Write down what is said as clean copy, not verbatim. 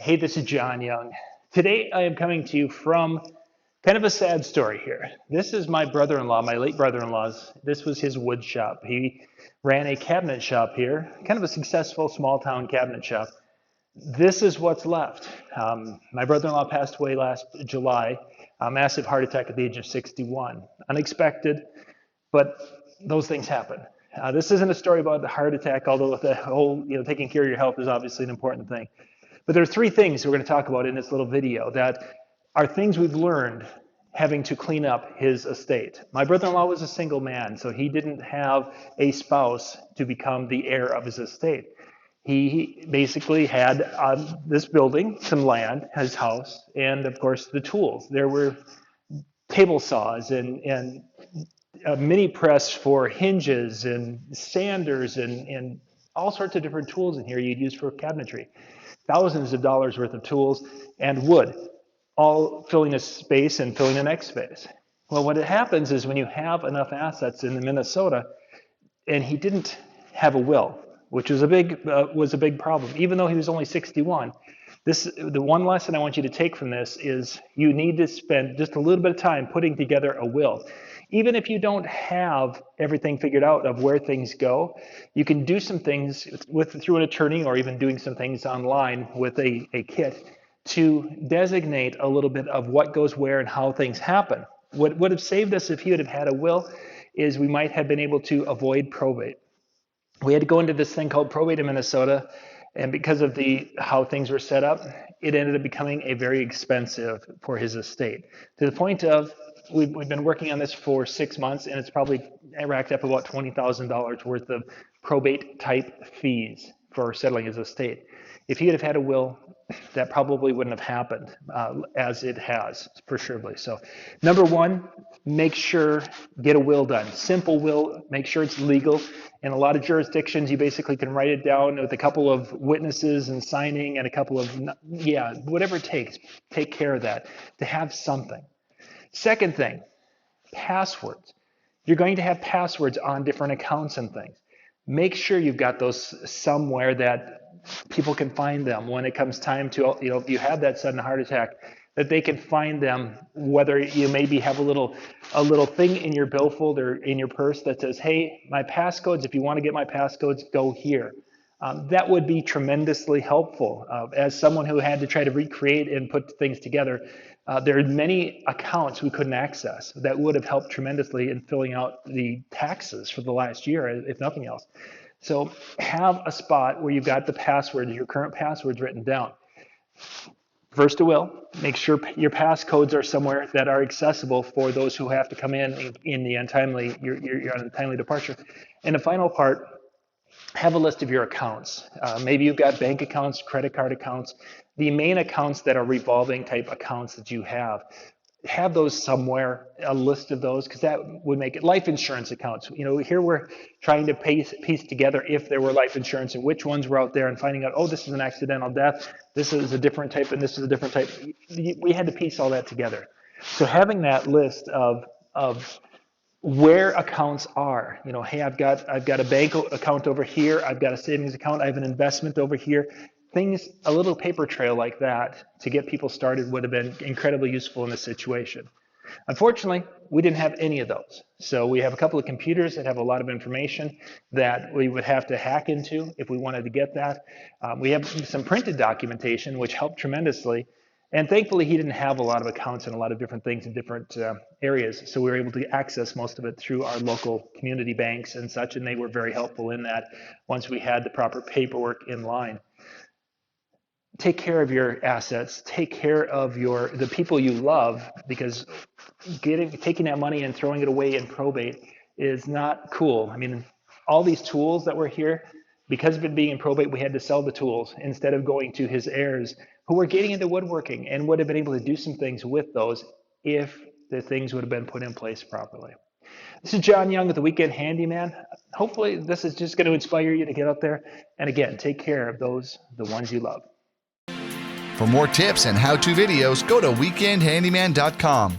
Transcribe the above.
Hey, this is John Young. Today I am coming to you from kind of a sad story here. This is my brother-in-law, my late brother-in-law's. This was his wood shop. He ran a cabinet shop here, kind of a successful small town cabinet shop. This is what's left. My brother-in-law passed away last July, a massive heart attack at the age of 61. Unexpected, but those things happen. This isn't a story about the heart attack, although the whole, taking care of your health is obviously an important thing. But there are three things we're going to talk about in this little video that are things we've learned having to clean up his estate. My brother-in-law was a single man, so he didn't have a spouse to become the heir of his estate. He basically had this building, some land, his house, and of course the tools. There were table saws and a mini press for hinges and sanders and all sorts of different tools in here you'd use for cabinetry. Thousands of dollars worth of tools and wood, all filling a space and filling the next space. Well, what happens is when you have enough assets in Minnesota, and he didn't have a will, which was a big problem, even though he was only 61. The one lesson I want you to take from this is you need to spend just a little bit of time putting together a will. Even if you don't have everything figured out of where things go, you can do some things through an attorney or even doing some things online with a kit to designate a little bit of what goes where and how things happen. What would have saved us if he would have had a will is we might have been able to avoid probate. We had to go into this thing called probate in Minnesota, and because of how things were set up, it ended up becoming a very expensive for his estate, to the point of we've been working on this for 6 months, and it's probably racked up about $20,000 worth of probate type fees for settling his estate. If he would have had a will, that probably wouldn't have happened as it has, for surely. So number one, make sure, get a will done. Simple will, make sure it's legal. In a lot of jurisdictions, you basically can write it down with a couple of witnesses and signing and a couple of, whatever it takes, take care of that, to have something. Second thing, passwords. You're going to have passwords on different accounts and things. Make sure you've got those somewhere that people can find them when it comes time to, if you have that sudden heart attack, that they can find them, whether you maybe have a little thing in your billfold or in your purse that says, hey, my passcodes, if you want to get my passcodes, go here. That would be tremendously helpful. As someone who had to try to recreate and put things together, there are many accounts we couldn't access that would have helped tremendously in filling out the taxes for the last year, if nothing else. So have a spot where you've got the passwords, your current passwords written down. First a will, make sure your passcodes are somewhere that are accessible for those who have to come in the untimely, your untimely departure. And the final part, have a list of your accounts. Maybe you've got bank accounts, credit card accounts, the main accounts that are revolving type accounts that you have those somewhere, a list of those, because that would make it life insurance accounts. Here we're trying to piece together if there were life insurance and which ones were out there and finding out, oh, this is an accidental death, this is a different type, and this is a different type. We had to piece all that together. So having that list of where accounts are, hey, I've got a bank account over here, I've got a savings account, I have an investment over here. Things, a little paper trail like that to get people started would have been incredibly useful in this situation. Unfortunately, we didn't have any of those. So we have a couple of computers that have a lot of information that we would have to hack into if we wanted to get that. We have some printed documentation, which helped tremendously. And thankfully, he didn't have a lot of accounts and a lot of different things in different areas. So we were able to access most of it through our local community banks and such, and they were very helpful in that once we had the proper paperwork in line. Take care of your assets, take care of the people you love, because taking that money and throwing it away in probate is not cool. I mean, all these tools that were here, because of it being in probate, we had to sell the tools instead of going to his heirs who were getting into woodworking and would have been able to do some things with those if the things would have been put in place properly. This is John Young with the Weekend Handyman. Hopefully this is just going to inspire you to get out there and again, take care of the ones you love. For more tips and how-to videos, go to weekendhandyman.com.